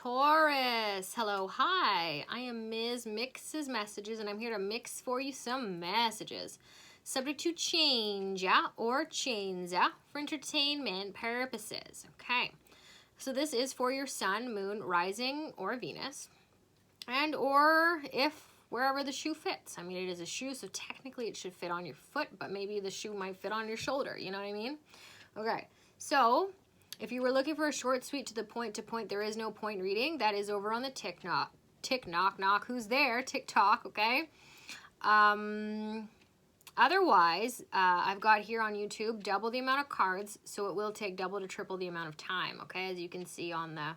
Taurus, hello, hi. I am Ms. Mixes Messages, and I'm here to mix for you some messages. Subject to change, or chains, for entertainment purposes. Okay, so this is for your sun, moon, rising, or Venus, and or if wherever the shoe fits. I mean, it is a shoe, so technically it should fit on your foot, but maybe the shoe might fit on your shoulder. You know what I mean? Okay, so if you were looking for a short, sweet, to the point, there is no point reading. That is over on the TikTok. Who's there? TikTok, okay? Otherwise, I've got here on YouTube double the amount of cards, so it will take double to triple the amount of time, okay? As you can see on the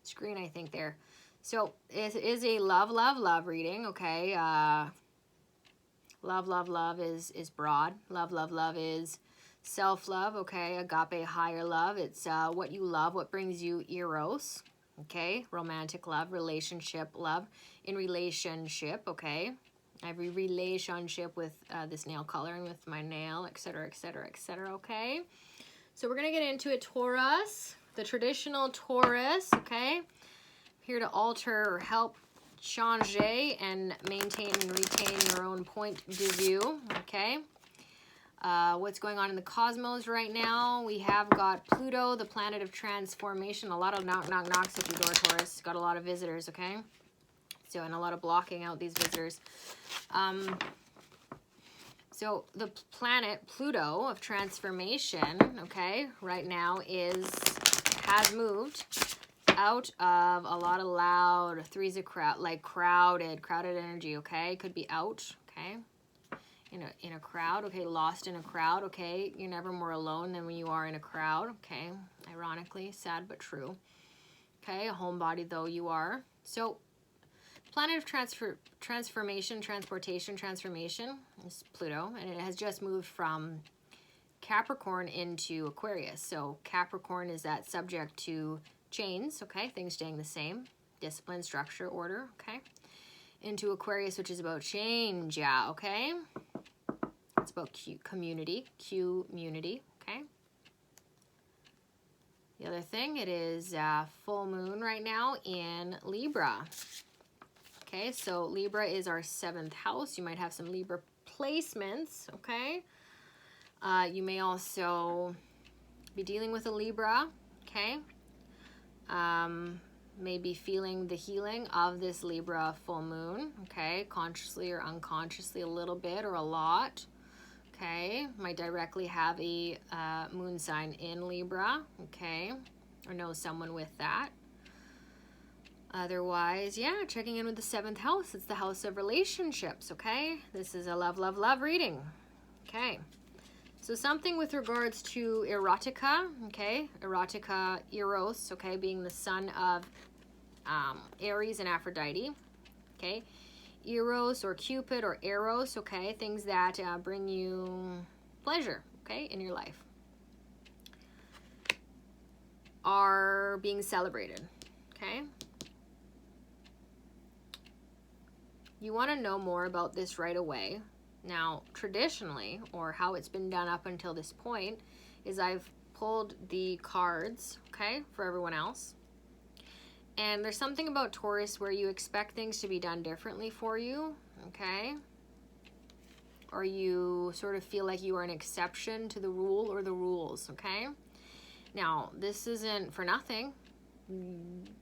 screen, I think there. So it is a love reading, okay? Love is broad. Love is self-love, okay? Agape, higher love. It's what you love, what brings you eros, okay? Romantic love, relationship love, in relationship, okay? Every relationship with this nail color and with my nail, etc., etc., etc., okay? So we're going to get into it, Taurus, the traditional Taurus, okay? Here to alter or help change and maintain and retain your own point of view, okay? What's going on in the cosmos right now? We have got Pluto, the planet of transformation. A lot of knocks at your door, Taurus. Got a lot of visitors, okay? So, and a lot of blocking out these visitors. So the planet Pluto of transformation, okay, right now has moved out of a lot of loud threes of crowd, like crowded energy, okay? Could be out, okay? In a crowd, okay, lost in a crowd, okay? You're never more alone than when you are in a crowd, okay? Ironically, sad but true. Okay, a homebody though you are. So, planet of transformation is Pluto, and it has just moved from Capricorn into Aquarius. So, Capricorn is that subject to chains, okay? Things staying the same, discipline, structure, order, okay? Into Aquarius, which is about change, yeah, okay? It's about community, okay? The other thing, it is full moon right now in Libra. Okay, so Libra is our 7th house. You might have some Libra placements, okay? You may also be dealing with a Libra, okay? Maybe feeling the healing of this Libra full moon, okay? Consciously or unconsciously a little bit or a lot. Okay, might directly have a moon sign in Libra, okay, or know someone with that. Otherwise, yeah, checking in with the 7th house. It's the house of relationships, okay? This is a love reading, okay? So something with regards to erotica, okay? Erotica, Eros, okay, being the son of Aries and Aphrodite, okay? Eros or Cupid or Eros, okay, things that bring you pleasure, okay, in your life, are being celebrated, okay? You want to know more about this right away. Now, traditionally, or how it's been done up until this point, is I've pulled the cards, okay, for everyone else. And there's something about Taurus where you expect things to be done differently for you, okay? Or you sort of feel like you are an exception to the rule or the rules, okay? Now, this isn't for nothing.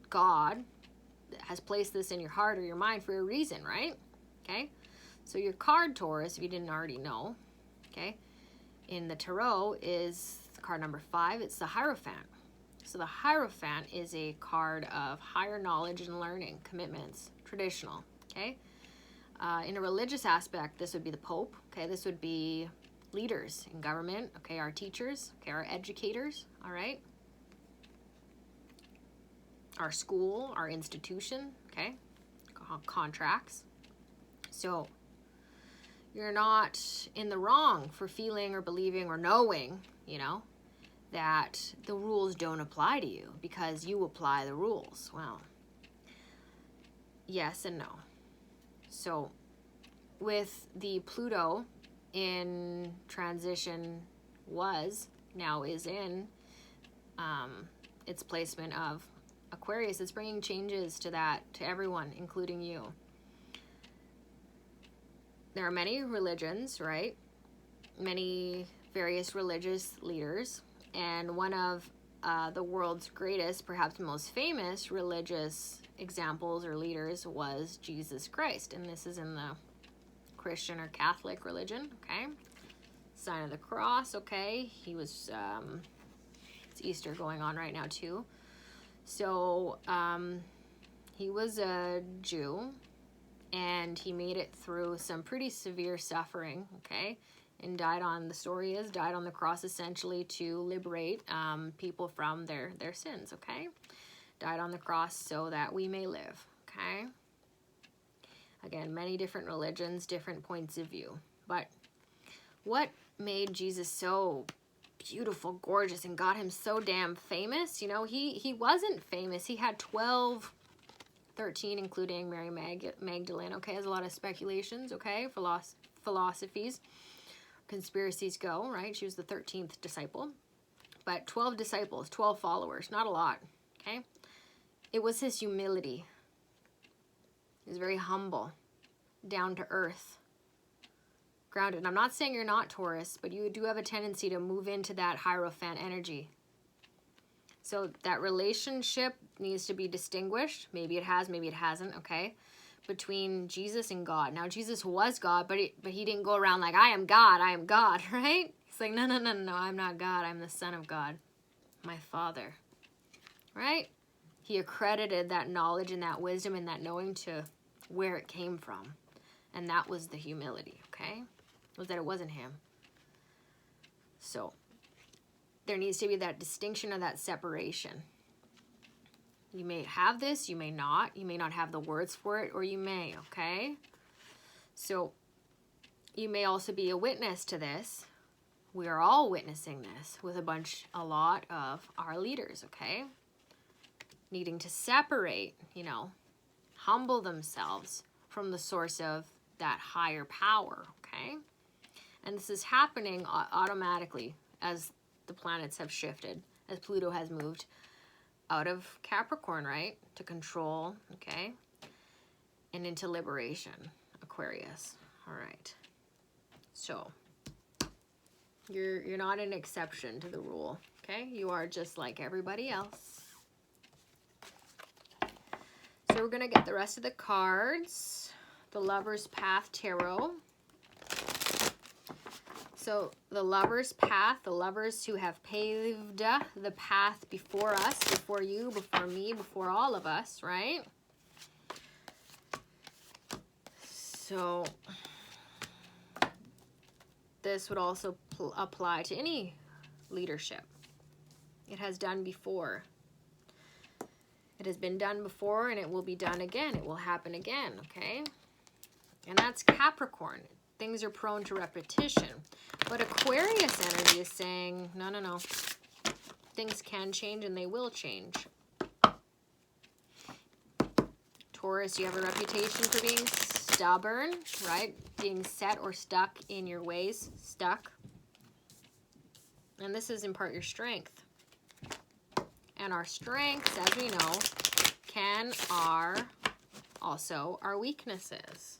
God has placed this in your heart or your mind for a reason, right? Okay? So your card, Taurus, if you didn't already know, okay, in the Tarot is card number 5. It's the Hierophant. So the Hierophant is a card of higher knowledge and learning, commitments, traditional, okay? In a religious aspect, this would be the Pope, okay? This would be leaders in government, okay? Our teachers, okay? Our educators, all right? Our school, our institution, okay? Contracts. So you're not in the wrong for feeling or believing or knowing, you know, that the rules don't apply to you because you apply the rules. Well, yes and no. So with the Pluto in transition now is in its placement of Aquarius, it's bringing changes to that, to everyone, including you. There are many religions, right? Many various religious leaders. And one of the world's greatest, perhaps most famous religious examples or leaders was Jesus Christ. And this is in the Christian or Catholic religion, okay? Sign of the cross, okay? He was, it's Easter going on right now too. So, he was a Jew, and he made it through some pretty severe suffering, okay? And died on the cross essentially to liberate people from their sins, okay? Died on the cross so that we may live, okay? Again, many different religions, different points of view. But what made Jesus so beautiful, gorgeous, and got him so damn famous? You know, he wasn't famous. He had 12, 13, including Mary Magdalene, okay? There's a lot of speculations, okay? Philosophies. Conspiracies go, right? She was the 13th disciple. But 12 disciples, 12 followers, not a lot, okay? It was his humility. He was very humble, down to earth, grounded. And I'm not saying you're not Taurus, but you do have a tendency to move into that Hierophant energy. So that relationship needs to be distinguished. Maybe it has, maybe it hasn't, okay? Between Jesus and God. Now, Jesus was God, but he didn't go around like, I am God, right? He's like, no, I'm not God. I'm the Son of God, my Father, right? He accredited that knowledge and that wisdom and that knowing to where it came from. And that was the humility, okay? Was that it wasn't him. So, there needs to be that distinction or that separation. You may have this, you may not. You may not have the words for it, or you may, okay? So, you may also be a witness to this. We are all witnessing this with a lot of our leaders, okay? Needing to separate, you know, humble themselves from the source of that higher power, okay? And this is happening automatically as the planets have shifted, as Pluto has moved out of Capricorn, right? To control, okay? And into liberation, Aquarius. All right. So, you're not an exception to the rule, okay? You are just like everybody else. So we're going to get the rest of the cards. The Lover's Path Tarot. So the Lover's Path, the lovers who have paved the path before us, before you, before me, before all of us, right? So this would also apply to any leadership. It has done before. It has been done before, and it will be done again. It will happen again, okay? And that's Capricorn. Things are prone to repetition. But Aquarius energy is saying, no. Things can change, and they will change. Taurus, you have a reputation for being stubborn, right? Being set or stuck in your ways. Stuck. And this is in part your strength. And our strengths, as we know, are also our weaknesses.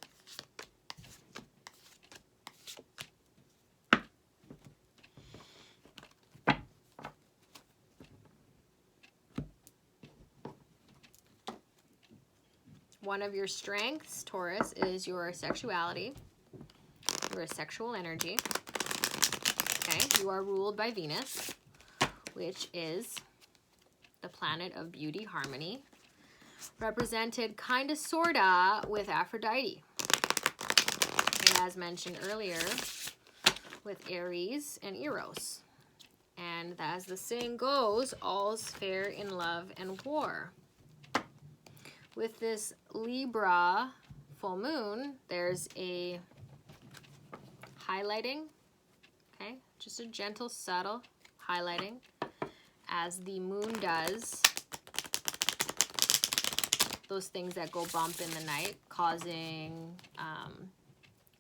One of your strengths, Taurus, is your sexuality, your sexual energy. Okay, you are ruled by Venus, which is the planet of beauty, harmony, represented kinda sorta with Aphrodite. And as mentioned earlier, with Aries and Eros. And as the saying goes, all's fair in love and war. With this Libra full moon, there's a highlighting, okay? Just a gentle, subtle highlighting as the moon does those things that go bump in the night, causing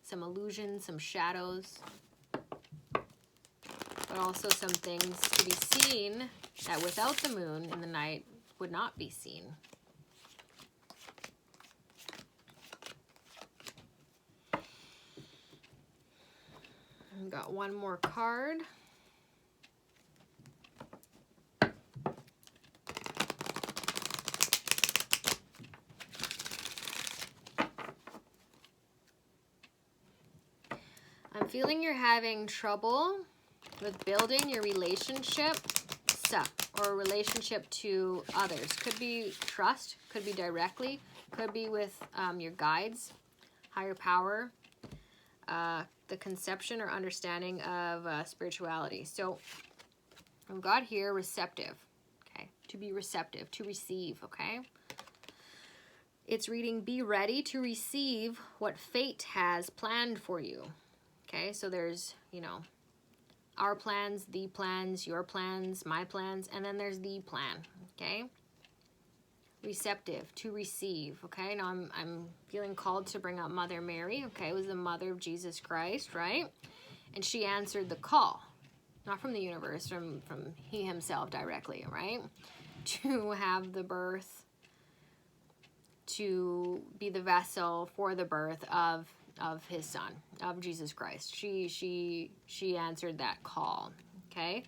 some illusions, some shadows, but also some things to be seen that without the moon in the night would not be seen. We've got one more card. I'm feeling you're having trouble with building your relationship or relationship to others. Could be trust, could be directly, could be with your guides, higher power, the conception or understanding of spirituality. So I've got here receptive, okay? To be receptive, to receive, okay? It's reading, be ready to receive what fate has planned for you. Okay, so there's, you know, our plans, the plans, your plans, my plans, and then there's the plan, okay? Receptive, to receive, okay? Now I'm feeling called to bring up Mother Mary, okay? It was the mother of Jesus Christ, right? And she answered the call, not from the universe, from he himself directly, right? To have the birth, to be the vessel for the birth of his son, of Jesus Christ. She answered that call, okay?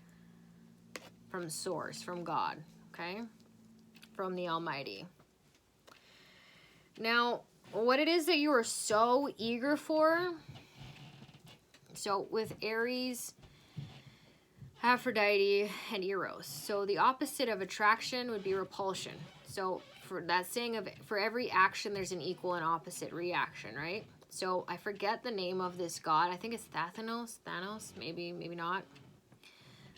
From source, from God, okay? From the Almighty. Now, what it is that you are so eager for, so with Aries, Aphrodite, and Eros. So the opposite of attraction would be repulsion. So for that saying of, for every action, there's an equal and opposite reaction, right? So I forget the name of this god. I think it's Thanos, maybe not.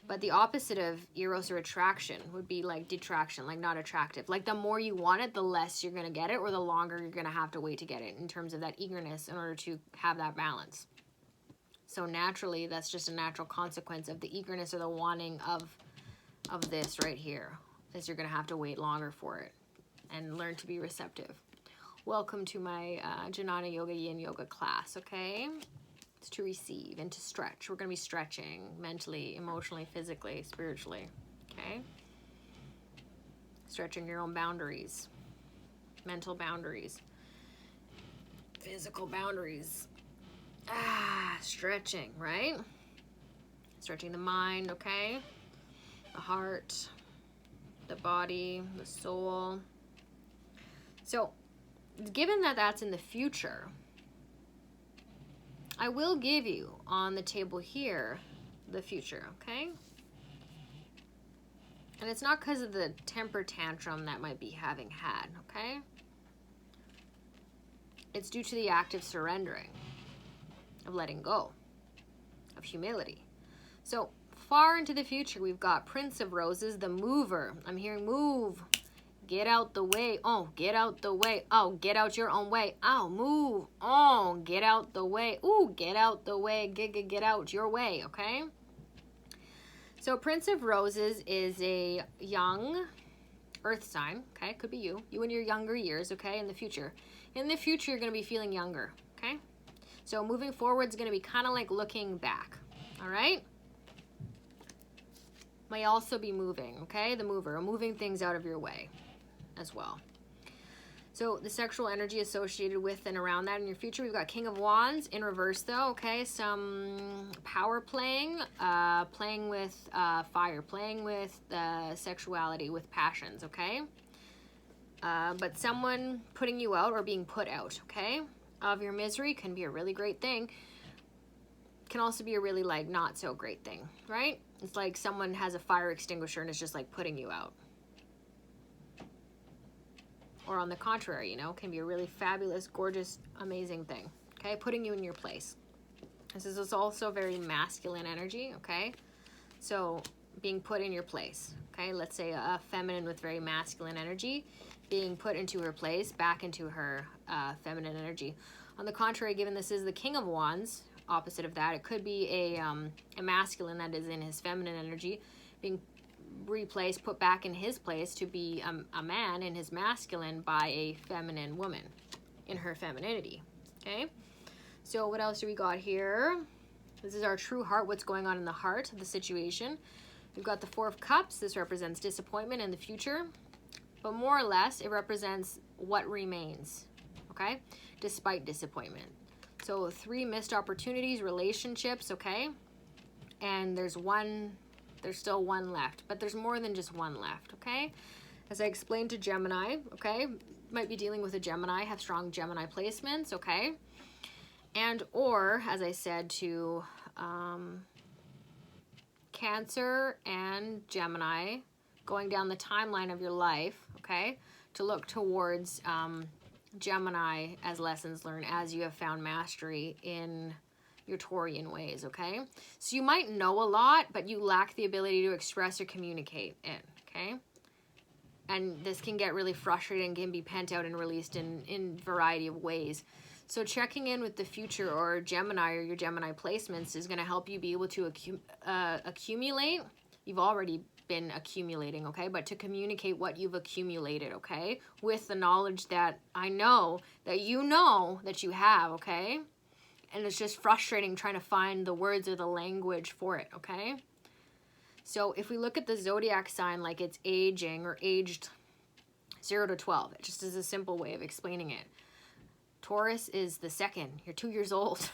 But the opposite of Eros or attraction would be like detraction, like not attractive. Like the more you want it, the less you're going to get it, or the longer you're going to have to wait to get it in terms of that eagerness in order to have that balance. So naturally, that's just a natural consequence of the eagerness or the wanting of this right here, is you're going to have to wait longer for it and learn to be receptive. Welcome to my Jnana Yoga Yin Yoga class, okay? It's to receive and to stretch. We're going to be stretching mentally, emotionally, physically, spiritually, okay? Stretching your own boundaries, mental boundaries, physical boundaries. Stretching, right? Stretching the mind, okay? The heart, the body, the soul. So, given that that's in the future, I will give you on the table here the future, okay? And it's not because of the temper tantrum that might be having had, okay? It's due to the act of surrendering, of letting go, of humility. So far into the future, we've got Prince of Roses, the mover. I'm hearing move. Get out the way. Oh, get out the way. Oh, get out your own way. Oh, move. Oh, get out the way. Ooh, get out the way. Get out your way, okay? So Prince of Roses is a young earth sign, okay? Could be you. You in your younger years, okay? In the future. In the future, you're going to be feeling younger, okay? So moving forward is going to be kind of like looking back, all right? May also be moving, okay? The mover, moving things out of your way as well. So the sexual energy associated with and around that in your future, we've got King of Wands in reverse though, okay? Some power playing, playing with fire, playing with sexuality, with passions, okay? But someone putting you out or being put out, okay? Of your misery can be a really great thing. Can also be a really like not so great thing, right? It's like someone has a fire extinguisher and it's just like putting you out. Or on the contrary, you know, can be a really fabulous, gorgeous, amazing thing, okay? Putting you in your place. This is also very masculine energy, okay? So being put in your place, okay? Let's say a feminine with very masculine energy being put into her place, back into her feminine energy. On the contrary, given this is the King of Wands, opposite of that, it could be a masculine that is in his feminine energy being replaced, put back in his place to be a man in his masculine by a feminine woman in her femininity, okay? So what else do we got here? This is our true heart, what's going on in the heart of the situation. We've got the Four of Cups. This represents disappointment in the future. but more or less it represents what remains, okay, despite disappointment. So 3 missed opportunities, relationships, okay, and there's still one left, but there's more than just one left, okay? As I explained to Gemini, okay, might be dealing with a Gemini, have strong Gemini placements, okay? And or, as I said, to Cancer and Gemini, going down the timeline of your life, okay, to look towards Gemini as lessons learned as you have found mastery in your Taurian ways, okay? So you might know a lot, but you lack the ability to express or communicate it, okay? And this can get really frustrating and can be pent out and released in variety of ways. So checking in with the future or Gemini or your Gemini placements is going to help you be able to accumulate. You've already been accumulating, okay? But to communicate what you've accumulated, okay? With the knowledge that I know that you have, okay? And it's just frustrating trying to find the words or the language for it, okay? So if we look at the zodiac sign like it's aging or aged 0 to 12, it just is a simple way of explaining it. Taurus is the second. You're 2 years old.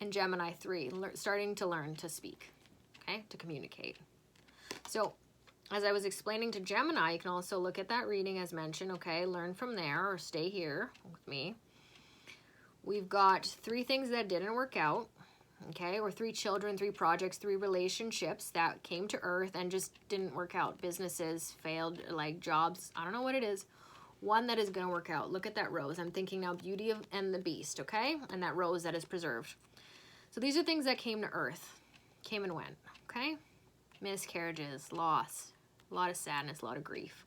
And Gemini 3, starting to learn to speak, okay, to communicate. So as I was explaining to Gemini, you can also look at that reading as mentioned, okay, learn from there or stay here with me. We've got 3 things that didn't work out, okay, or 3 children, 3 projects, 3 relationships that came to earth and just didn't work out. Businesses failed, like jobs, I don't know what it is. One that is going to work out. Look at that rose. I'm thinking now Beauty and the Beast, okay? And that rose that is preserved. So these are things that came to earth, came and went, okay? Miscarriages, loss, a lot of sadness, a lot of grief.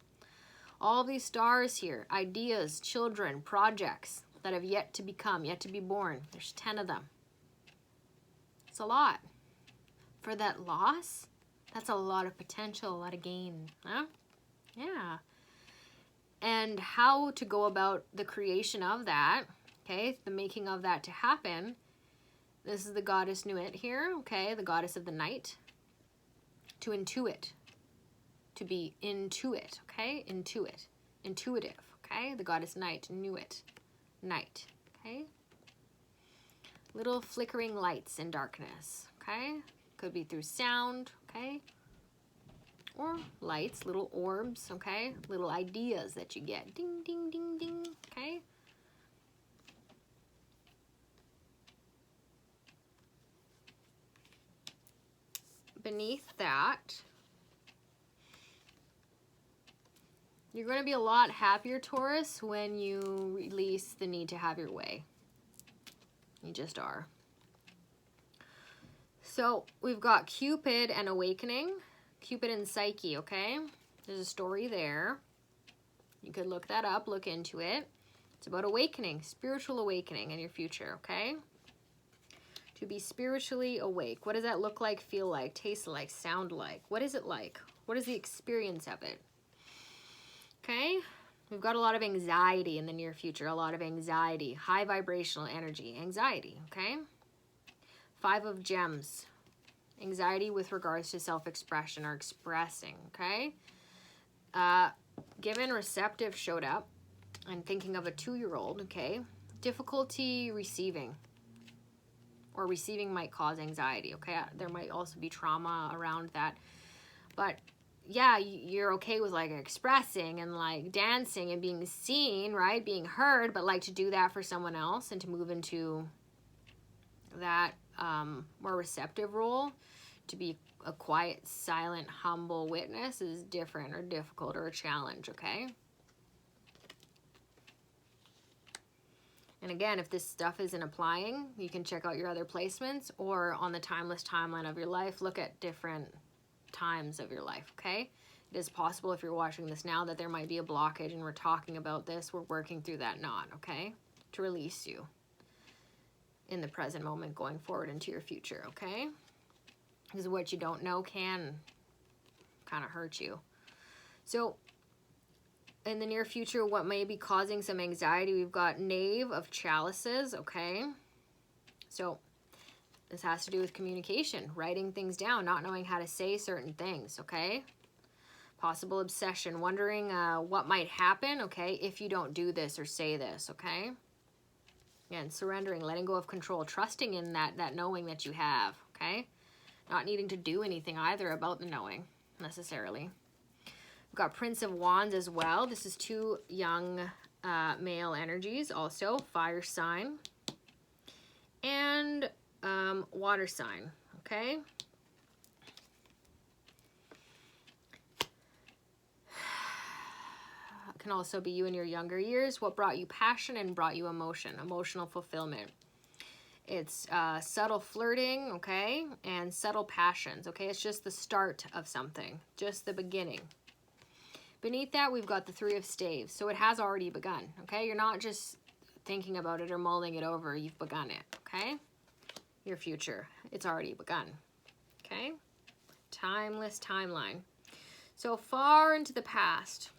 All these stars here, ideas, children, projects that have yet to become, yet to be born. There's 10 of them. It's a lot. For that loss, that's a lot of potential, a lot of gain, huh? Yeah. And how to go about the creation of that, okay, the making of that to happen. This is the goddess Nuit here, okay, the goddess of the night. To intuit, to be intuit, okay, intuit, intuitive, okay, the goddess Night, Nuit, night, okay. Little flickering lights in darkness, okay, could be through sound, okay, or lights, little orbs, okay, little ideas that you get, ding, ding, ding, ding, okay. Beneath that, you're going to be a lot happier, Taurus, when you release the need to have your way. You just are. So we've got Cupid and Awakening. Cupid and Psyche, okay? There's a story there. You could look that up, look into it. It's about awakening, spiritual awakening in your future, okay? To be spiritually awake. What does that look like, feel like, taste like, sound like? What is it like? What is the experience of it? Okay? We've got a lot of anxiety in the near future, a lot of anxiety, high vibrational energy, anxiety, okay? 5 of Gems. Anxiety with regards to self-expression or expressing, okay? Given receptive showed up. I'm thinking of a 2-year-old, okay? Difficulty receiving. Or receiving might cause anxiety, okay? There might also be trauma around that. But yeah, you're okay with like expressing and like dancing and being seen, right? Being heard, but like to do that for someone else and to move into that more receptive role, to be a quiet, silent, humble witness is different or difficult or a challenge, okay? And again, if this stuff isn't applying, you can check out your other placements or on the timeless timeline of your life, look at different times of your life, okay? It is possible if you're watching this now that there might be a blockage and we're talking about this, we're working through that knot, okay? To release you in the present moment going forward into your future, okay? Because what you don't know can kind of hurt you. So in the near future, what may be causing some anxiety, we've got Knave of Chalices, okay? So this has to do with communication, writing things down, not knowing how to say certain things, okay? Possible obsession, wondering what might happen, okay, if you don't do this or say this, okay? And surrendering, letting go of control, trusting in that knowing that you have, okay? Not needing to do anything either about the knowing, necessarily. We've got Prince of Wands as well. This is 2 young male energies, also fire sign and water sign, okay? Can also be you in your younger years. What brought you passion and brought you emotion, emotional fulfillment. It's subtle flirting, okay, and subtle passions, okay? It's just the start of something, just the beginning. Beneath that, we've got the 3 of Staves, so it has already begun, okay? You're not just thinking about it or mulling it over, you've begun it, okay? Your future, it's already begun, okay? Timeless timeline. So far into the past,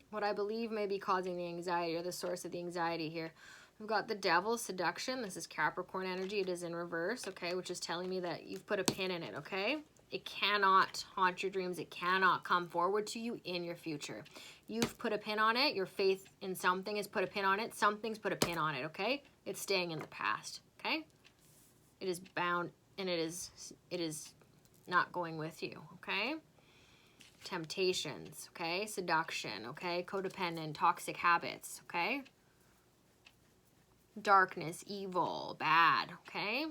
what I believe may be causing the anxiety or the source of the anxiety here. We've got the Devil, seduction. This is Capricorn energy. It is in reverse, okay, which is telling me that you've put a pin in it, okay? It cannot haunt your dreams. It cannot come forward to you in your future. You've put a pin on it. Your faith in something has put a pin on it. Something's put a pin on it, okay? It's staying in the past, okay? It is bound, and it is not going with you, okay? Temptations, okay? Seduction, okay? Codependent, toxic habits, okay? Darkness, evil, bad, okay?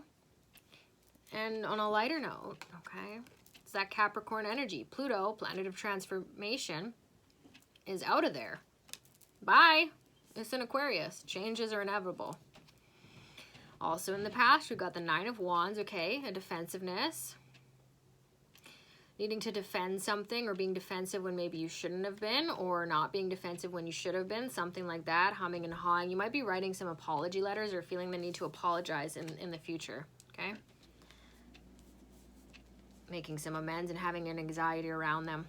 And on a lighter note, okay, it's that Capricorn energy. Pluto, planet of transformation, is out of there. Bye. It's in Aquarius. Changes are inevitable. Also in the past, we've got the 9 of Wands, okay? A defensiveness. Needing to defend something or being defensive when maybe you shouldn't have been, or not being defensive when you should have been, something like that, humming and hawing. You might be writing some apology letters or feeling the need to apologize in the future, okay? Making some amends and having an anxiety around them.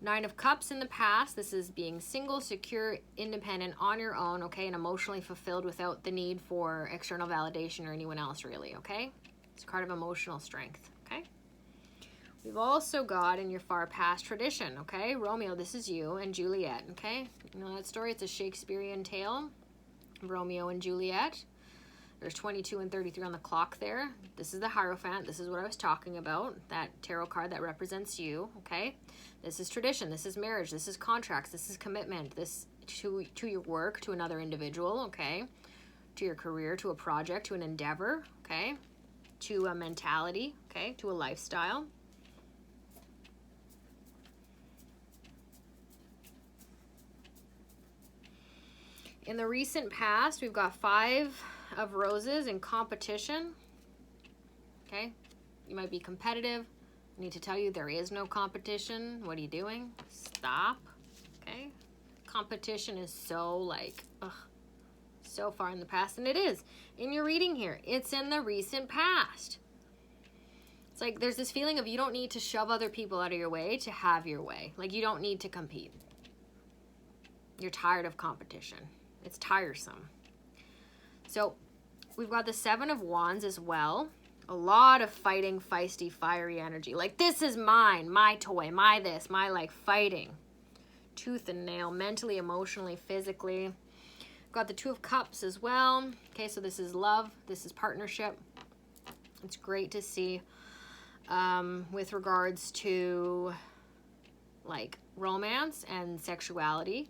9 of Cups in the past. This is being single, secure, independent, on your own, okay, and emotionally fulfilled without the need for external validation or anyone else, really, okay? It's a card of emotional strength, okay? We've also got in your far past tradition, okay? Romeo, this is you, and Juliet, okay? You know that story? It's a Shakespearean tale, Romeo and Juliet. There's 22 and 33 on the clock there. This is the Hierophant. This is what I was talking about, that tarot card that represents you, okay? This is tradition. This is marriage. This is contracts. This is commitment. This to your work, to another individual, okay? To your career, to a project, to an endeavor, okay? To a mentality, okay? To a lifestyle. In the recent past, we've got 5 of Roses in competition. Okay, you might be competitive. I need to tell you there is no competition. What are you doing? Stop. Okay, competition is so like, ugh, so far in the past, and it is in your reading here. It's in the recent past. It's like there's this feeling of you don't need to shove other people out of your way to have your way. Like you don't need to compete. You're tired of competition. It's tiresome. So we've got the 7 of Wands as well. A lot of fighting, feisty, fiery energy. Like this is mine, my toy, my this, my like fighting. Tooth and nail, mentally, emotionally, physically. We've got the 2 of Cups as well. Okay, so this is love. This is partnership. It's great to see with regards to like romance and sexuality.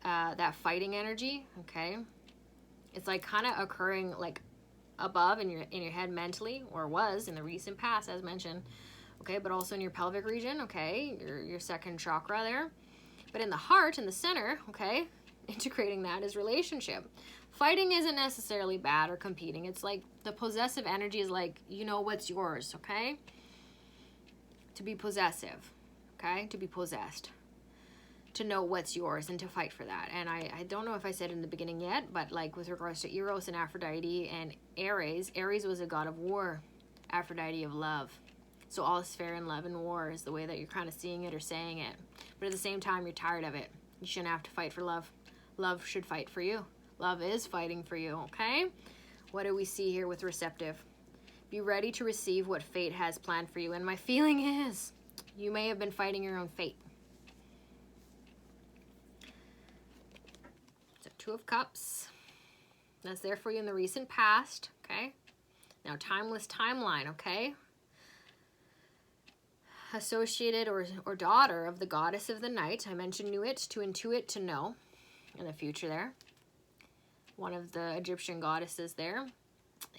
That fighting energy, okay? It's like kind of occurring like above in your head mentally, or was in the recent past, as mentioned, okay? But also in your pelvic region, okay? Your second chakra there. But in the heart, in the center, okay? Integrating that is relationship. Fighting isn't necessarily bad or competing. It's like the possessive energy is like, you know what's yours, okay? To be possessive, okay? To be possessed. To know what's yours and to fight for that. And I don't know if I said in the beginning yet, but like with regards to Eros and Aphrodite and Aries was a god of war, Aphrodite of love. So all is fair in love and war is the way that you're kind of seeing it or saying it. But at the same time, you're tired of it. You shouldn't have to fight for love. Love should fight for you. Love is fighting for you, okay? What do we see here with receptive? Be ready to receive what fate has planned for you. And my feeling is You may have been fighting your own fate. So 2 of Cups. That's there for you in the recent past, okay? Now, timeless timeline, okay? Associated or daughter of the goddess of the night. I mentioned Nuit, to intuit, to know, in the future there. One of the Egyptian goddesses there.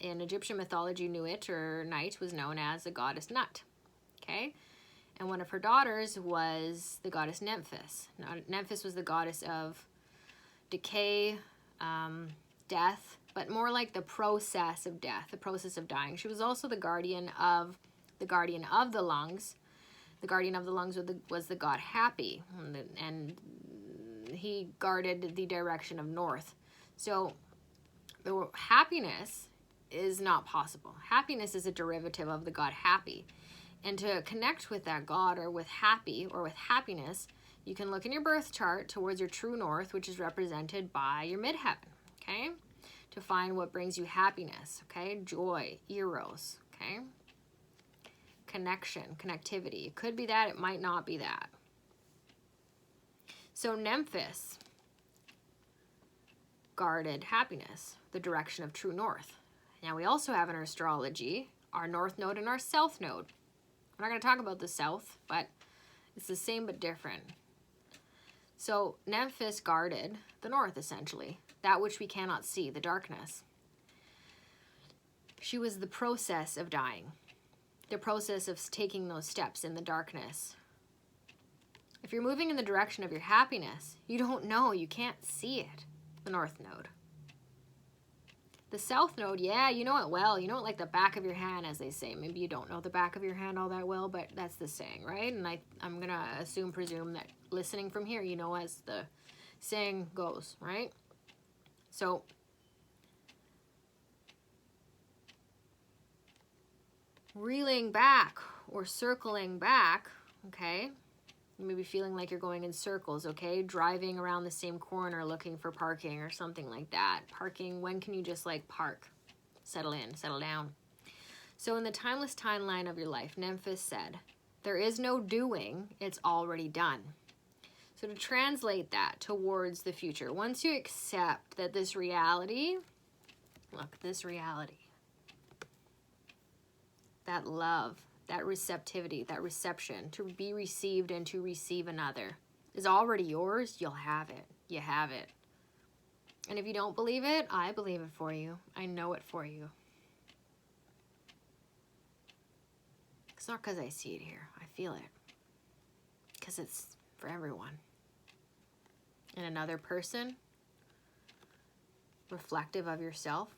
In Egyptian mythology, Nuit, or night, was known as the goddess Nut, okay? And one of her daughters was the goddess Nephthys. Now, Nephthys was the goddess of decay, death, but more like the process of death, the process of dying. She was also the guardian of the lungs. The guardian of the lungs was the god Happy, and he guarded the direction of north. So the happiness is not possible. Happiness is a derivative of the god Happy. And to connect with that god, or with happy, or with happiness, you can look in your birth chart towards your true north, which is represented by your midheaven, okay? To find what brings you happiness, okay? Joy, eros, okay? Connection, connectivity. It could be that, it might not be that. So Nephthys guarded happiness, the direction of true north. Now we also have in our astrology our north node and our south node. We're not going to talk about the south, but it's the same but different. So Nephthys guarded the north, essentially, that which we cannot see, the darkness. She was the process of dying, the process of taking those steps in the darkness. If you're moving in the direction of your happiness, you don't know, you can't see it, the north node. The south node, yeah, you know it well. You know it like the back of your hand, as they say. Maybe you don't know the back of your hand all that well, but that's the saying, right? And I'm going to presume that listening from here, you know, as the saying goes, right? So reeling back or circling back, okay? You may be feeling like you're going in circles, okay? Driving around the same corner looking for parking or something like that. Parking, when can you just like park? Settle in, settle down. So in the timeless timeline of your life, Nephthys said, there is no doing, it's already done. So to translate that towards the future, once you accept that this reality, look, this reality, that love, that receptivity, that reception, to be received and to receive another, is already yours, you'll have it. You have it. And if you don't believe it, I believe it for you. I know it for you. It's not because I see it here. I feel it. Because it's for everyone. And another person, reflective of yourself.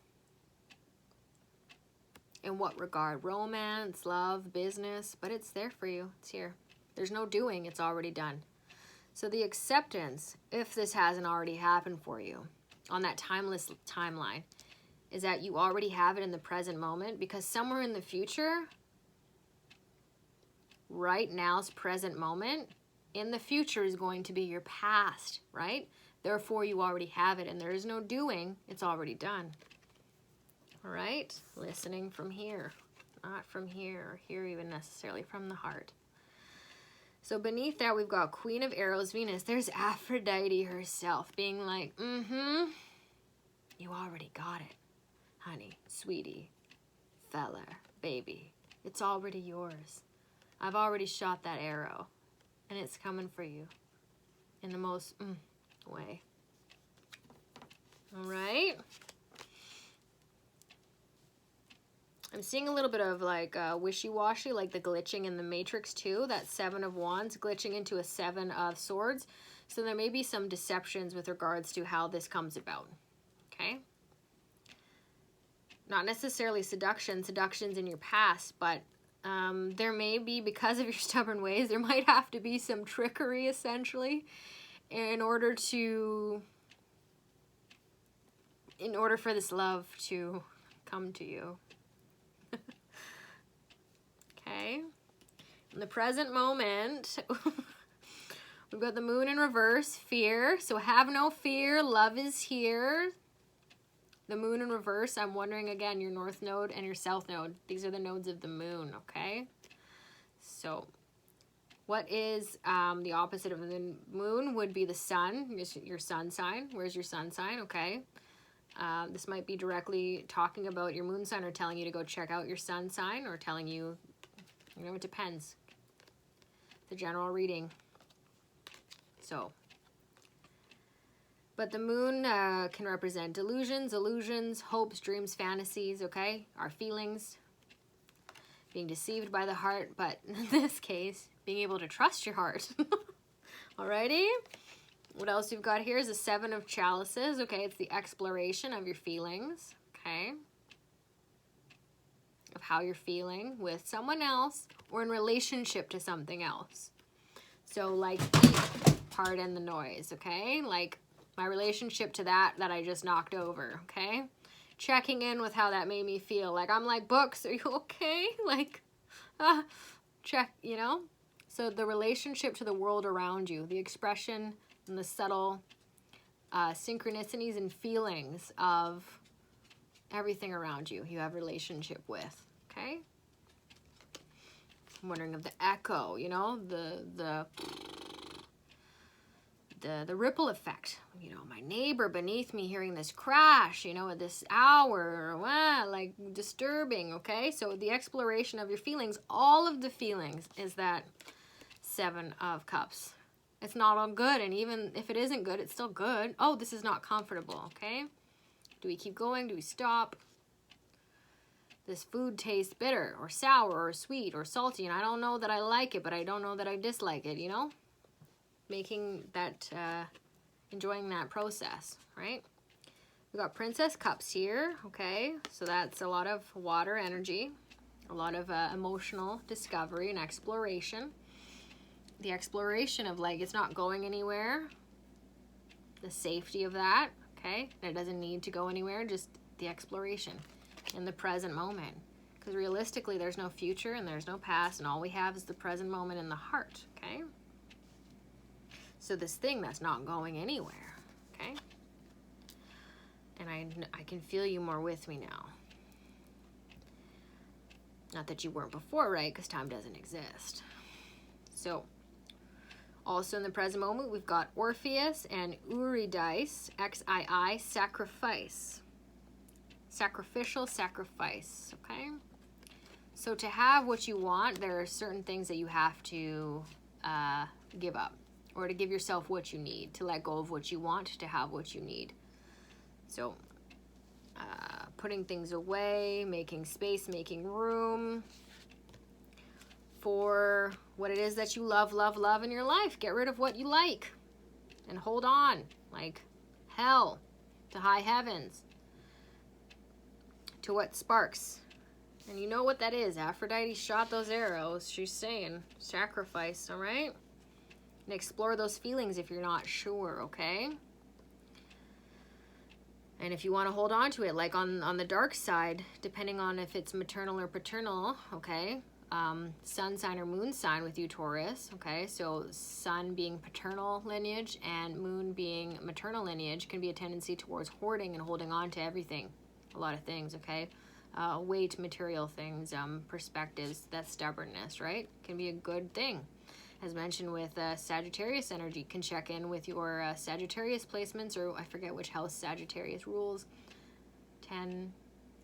In what regard? Romance, love, business, but it's there for you. It's here. There's no doing, it's already done. So the acceptance, if this hasn't already happened for you, on that timeless timeline, is that you already have it in the present moment, because somewhere in the future, right now's present moment, in the future is going to be your past, right? Therefore, you already have it, and there is no doing, it's already done. All right, listening from here, not from here, or here even necessarily, from the heart. So beneath that, we've got Queen of Arrows, Venus. There's Aphrodite herself being like, you already got it, honey, sweetie, fella, baby. It's already yours. I've already shot that arrow, and it's coming for you in the most way. All right. I'm seeing a little bit of like wishy-washy, like the glitching in the Matrix too, that 7 of Wands glitching into a 7 of Swords. So there may be some deceptions with regards to how this comes about, okay? Not necessarily seductions in your past, but there may be, because of your stubborn ways, there might have to be some trickery essentially in order for this love to come to you. Okay, in the present moment, we've got the moon in reverse, fear. So have no fear, love is here. The moon in reverse, I'm wondering again, your north node and your south node. These are the nodes of the moon, okay? So What is the opposite of the moon? Would be the sun, your sun sign. Where's your sun sign? Okay. This might be directly talking about your moon sign or telling you to go check out your sun sign, or telling you, you know, it depends. The general reading. So, but the moon can represent delusions, illusions, hopes, dreams, fantasies, okay? Our feelings, being deceived by the heart, but in this case, being able to trust your heart. Alrighty? What else we've got here is a 7 of chalices, okay? It's the exploration of your feelings, okay? Of how you're feeling with someone else or in relationship to something else. So, like, pardon the noise, okay? Like, my relationship to that I just knocked over, okay? Checking in with how that made me feel. Like, I'm like, books, are you okay? Like, check, you know? So the relationship to the world around you, the expression and the subtle synchronicities and feelings of everything around you, you have a relationship with, okay? I'm wondering of the echo, you know, the ripple effect, you know, my neighbor beneath me hearing this crash, you know, at this hour, like disturbing, okay? So the exploration of your feelings, all of the feelings is that 7 of Cups. It's not all good, and even if it isn't good, it's still good. Oh, this is not comfortable, okay? Do we keep going? Do we stop? This food tastes bitter or sour or sweet or salty, and I don't know that I like it, but I don't know that I dislike it, you know? Making that, enjoying that process, right? We got Princess Cups here, okay? So that's a lot of water energy, a lot of emotional discovery and exploration. The exploration of, like, it's not going anywhere. The safety of that, okay? And it doesn't need to go anywhere, just the exploration in the present moment. Because realistically, there's no future and there's no past, and all we have is the present moment in the heart, okay? So this thing that's not going anywhere, okay? And I can feel you more with me now. Not that you weren't before, right? Because time doesn't exist. So, also in the present moment, we've got Orpheus and Eurydice, XII, sacrifice. Sacrificial sacrifice, okay? So to have what you want, there are certain things that you have to give up, or to give yourself what you need, to let go of what you want, to have what you need. So putting things away, making space, making room for what it is that you love, love, love in your life. Get rid of what you like and hold on like hell to high heavens, to what sparks. And you know what that is. Aphrodite shot those arrows. She's saying sacrifice, all right? And explore those feelings if you're not sure, okay? And if you want to hold on to it, like on the dark side, depending on if it's maternal or paternal, okay? Sun sign or moon sign with you, Taurus, okay? So sun being paternal lineage and moon being maternal lineage can be a tendency towards hoarding and holding on to everything, a lot of things, okay? Weight, material things, perspectives, that stubbornness, right? Can be a good thing. As mentioned with Sagittarius energy, can check in with your Sagittarius placements, or I forget which house Sagittarius rules. 10,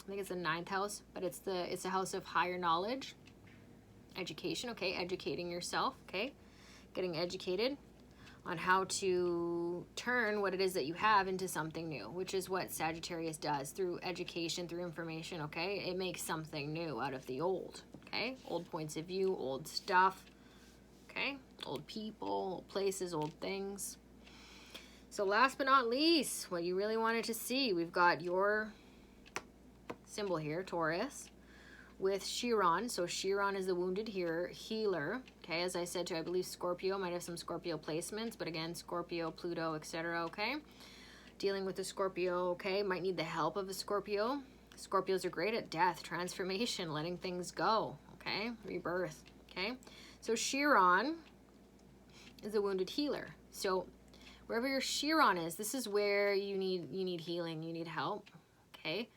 I think it's the 9th house, but it's a house of higher knowledge. Education, okay, educating yourself, okay, getting educated on how to turn what it is that you have into something new, which is what Sagittarius does through education, through information, okay? It makes something new out of the old, okay? Old points of view, old stuff, okay? Old people, old places, old things. So last but not least, what you really wanted to see, we've got your symbol here, Taurus, with Chiron. So Chiron is the wounded healer. Okay, as I said to, I believe Scorpio, might have some Scorpio placements, but again, Scorpio, Pluto, etc., okay? Dealing with the Scorpio, okay, might need the help of a Scorpio. Scorpios are great at death, transformation, letting things go, okay? Rebirth, okay? So Chiron is a wounded healer. So wherever your Chiron is, this is where you need healing, you need help, okay?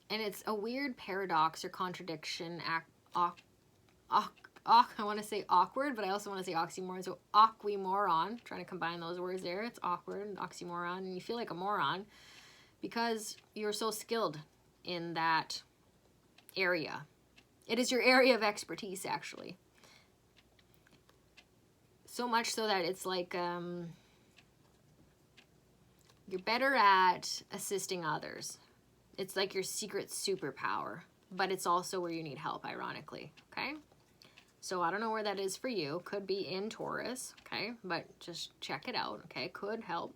And it's a weird paradox or contradiction I want to say awkward, but I also want to say oxymoron. So oxymoron, trying to combine those words there. It's awkward and oxymoron, and you feel like a moron because you're so skilled in that area. It is your area of expertise, actually. So much so that it's like you're better at assisting others. It's like your secret superpower, but it's also where you need help, ironically, okay? So I don't know where that is for you. Could be in Taurus, okay? But just check it out, okay? Could help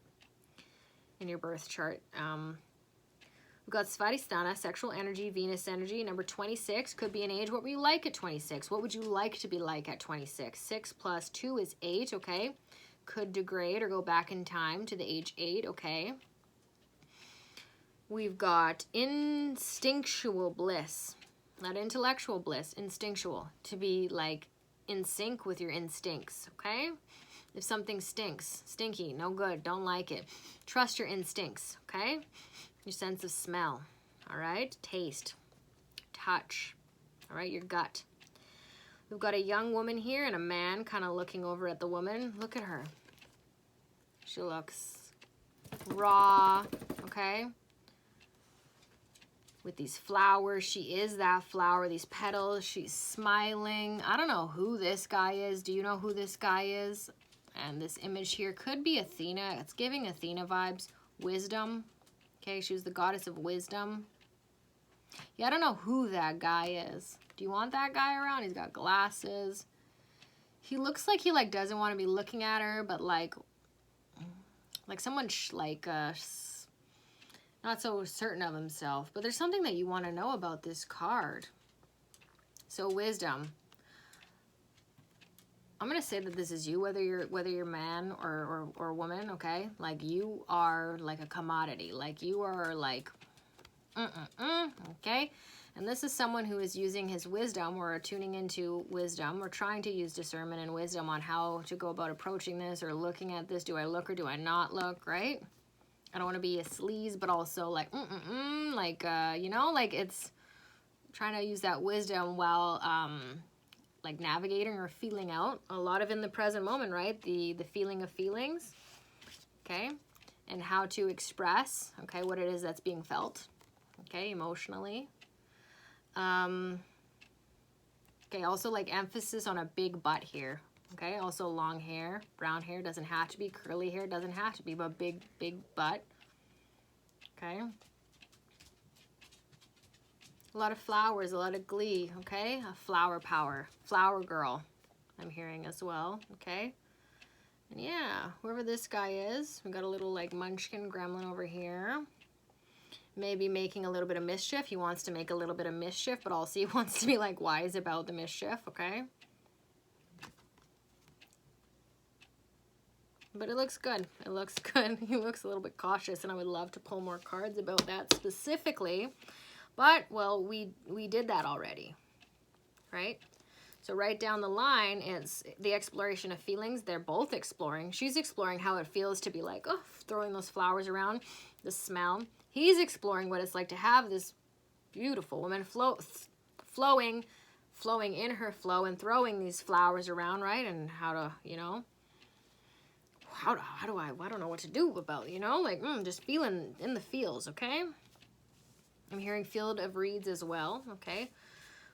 in your birth chart. We've got Svadhisthana, sexual energy, Venus energy. Number 26 could be an age. What were you like at 26? What would you like to be like at 26? 6 plus 2 is 8, okay? Could degrade or go back in time to the age 8, okay? We've got instinctual bliss. Not intellectual bliss, instinctual. To be like in sync with your instincts, okay? If something stinks, stinky, no good, don't like it. Trust your instincts, okay? Your sense of smell, all right? Taste, touch, all right? Your gut. We've got a young woman here and a man kind of looking over at the woman. Look at her. She looks raw, okay? With these flowers, she is that flower, these petals, she's smiling. I don't know who this guy is. Do you know who this guy is? And this image here could be Athena. It's giving Athena vibes. Wisdom. Okay, she was the goddess of wisdom. Yeah, I don't know who that guy is. Do you want that guy around? He's got glasses. He looks like he like doesn't want to be looking at her, but like someone not so certain of himself. But there's something that you want to know about this card. So wisdom. I'm gonna say that this is you, whether you're man or woman, okay? Like you are like a commodity, like you are like, okay? And this is someone who is using his wisdom or tuning into wisdom or trying to use discernment and wisdom on how to go about approaching this or looking at this. Do I look or do I not look, right? I don't want to be a sleaze, but also like, like, you know, like it's trying to use that wisdom while, like navigating or feeling out a lot of in the present moment, right? The feeling of feelings, okay? And how to express, okay, what it is that's being felt, okay, emotionally. Okay, also like emphasis on a big butt here, okay? Also long hair, brown hair, doesn't have to be, curly hair doesn't have to be, but big butt, okay? A lot of flowers, a lot of glee, okay? A flower power, flower girl, I'm hearing as well, okay? And yeah, whoever this guy is, we got a little like munchkin gremlin over here. Maybe making a little bit of mischief. He wants to make a little bit of mischief, but also he wants to be like wise about the mischief, okay? But it looks good. It looks good. He looks a little bit cautious, and I would love to pull more cards about that specifically. But, well, we did that already, right? So right down the line, it's the exploration of feelings. They're both exploring. She's exploring how it feels to be like, oh, throwing those flowers around, the smell. He's exploring what it's like to have this beautiful woman flowing in her flow and throwing these flowers around, right? And how to, you know, how do I don't know what to do about, you know, like just feeling in the feels, okay? I'm hearing field of reeds as well, okay?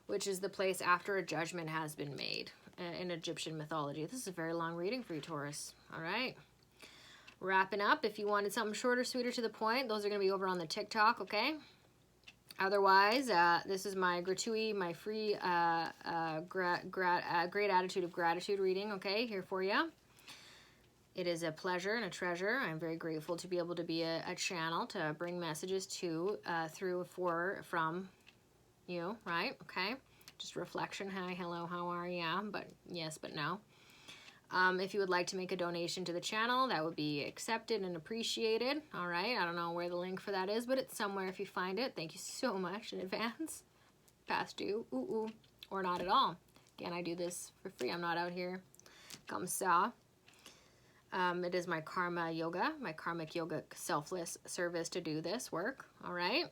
Which is the place after a judgment has been made in Egyptian mythology. This is a very long reading for you, Taurus. All right. Wrapping up. If you wanted something shorter, sweeter, to the point, those are going to be over on the TikTok, okay? Otherwise, this is my gratuity, my free great attitude of gratitude reading, okay? Here for you. It is a pleasure and a treasure. I'm very grateful to be able to be a channel to bring messages to, from you, right? Okay. Just reflection. Hi, hello, how are you? But yes, but no. If you would like to make a donation to the channel, that would be accepted and appreciated. All right. I don't know where the link for that is, but it's somewhere if you find it. Thank you so much in advance. Past due. Ooh. Or not at all. Again, I do this for free. I'm not out here. Come saw. It is my karma yoga, my karmic yoga selfless service to do this work, all right?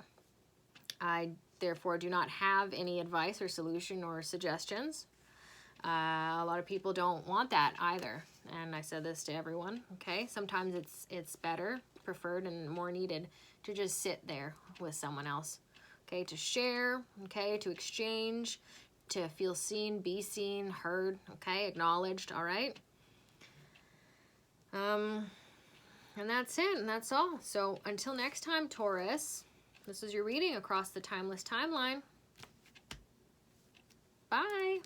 I, therefore, do not have any advice or solution or suggestions. A lot of people don't want that either. And I said this to everyone, okay? Sometimes it's better, preferred, and more needed to just sit there with someone else, okay? To share, okay? To exchange, to feel seen, be seen, heard, okay? Acknowledged, all right? And that's it, and that's all. So until next time, Taurus, this is your reading across the timeless timeline. Bye.